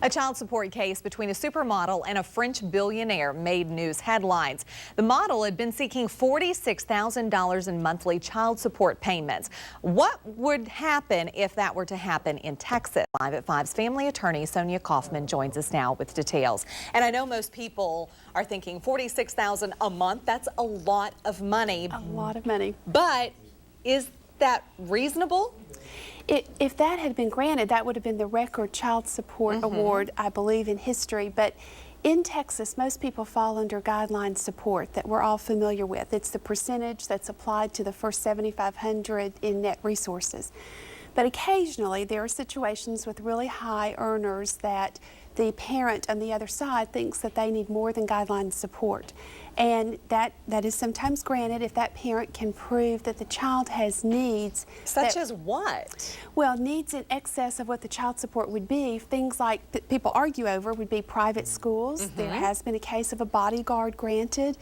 A child support case between a supermodel and a French billionaire made news headlines. The model had been seeking $46,000 in monthly child support payments. What would happen if that were to happen in Texas? Live at 5's family attorney Sonia Kaufman joins us now with details. And I know most people are thinking $46,000 a month. That's a lot of money. A lot of money. But is that reasonable? If that had been granted, that would have been the record child support award, I believe, in history. But in Texas, most people fall under guideline support that we're all familiar with. It's the percentage that's applied to the first $7,500 in net resources. But occasionally, there are situations with really high earners that the parent on the other side thinks that they need more than guideline support. And that is sometimes granted if that parent can prove that the child has needs. Such as what? Well, needs in excess of what the child support would be. Things like that people argue over would be private schools. There has been a case of a bodyguard granted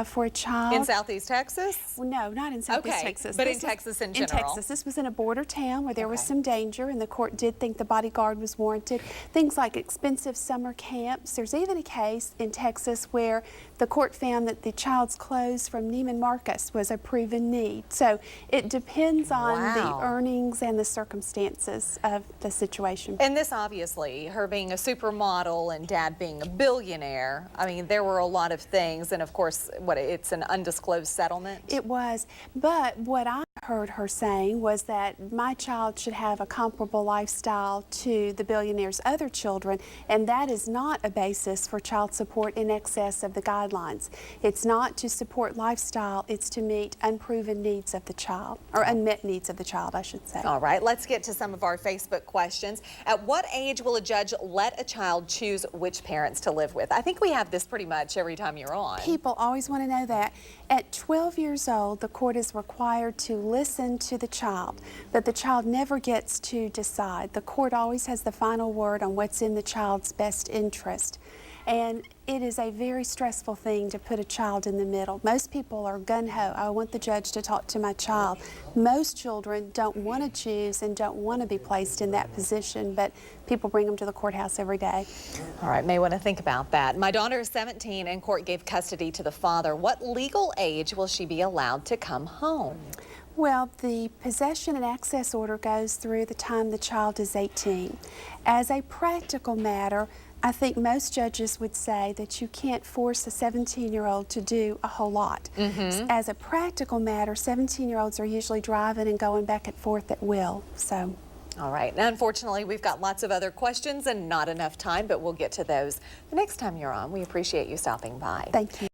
for a child. In Southeast Texas? Well, no, not in Southeast Texas. But in Texas in general? In Texas. This was in a border town where there was some danger, and the court did think the bodyguard was warranted. Things like expensive summer camps. There's even a case in Texas where the court found that the child's clothes from Neiman Marcus was a proven need. So it depends on the earnings and the circumstances of the situation. And this obviously, her being a supermodel and dad being a billionaire, I mean, there were a lot of things. And of course, it's an undisclosed settlement? It was. But what I heard her saying was that my child should have a comparable lifestyle to the billionaire's other children, and that is not a basis for child support in excess of the guidelines. It's not to support lifestyle, it's to meet unproven needs of the child, or unmet needs of the child, I should say. All right, let's get to some of our Facebook questions. At what age will a judge let a child choose which parents to live with? I think we have this pretty much every time you're on. People always want to know that. At 12 years old, the court is required to listen to the child, but the child never gets to decide. The court always has the final word on what's in the child's best interest. And it is a very stressful thing to put a child in the middle. Most people are gung-ho. I want the judge to talk to my child. Most children don't want to choose and don't want to be placed in that position, but people bring them to the courthouse every day. All right, may want to think about that. My daughter is 17 and court gave custody to the father. What legal age will she be allowed to come home? Well, the possession and access order goes through the time the child is 18. As a practical matter, I think most judges would say that you can't force a 17-year-old to do a whole lot. As a practical matter, 17-year-olds are usually driving and going back and forth at will. So. All right. Now, unfortunately, we've got lots of other questions and not enough time, but we'll get to those the next time you're on. We appreciate you stopping by. Thank you.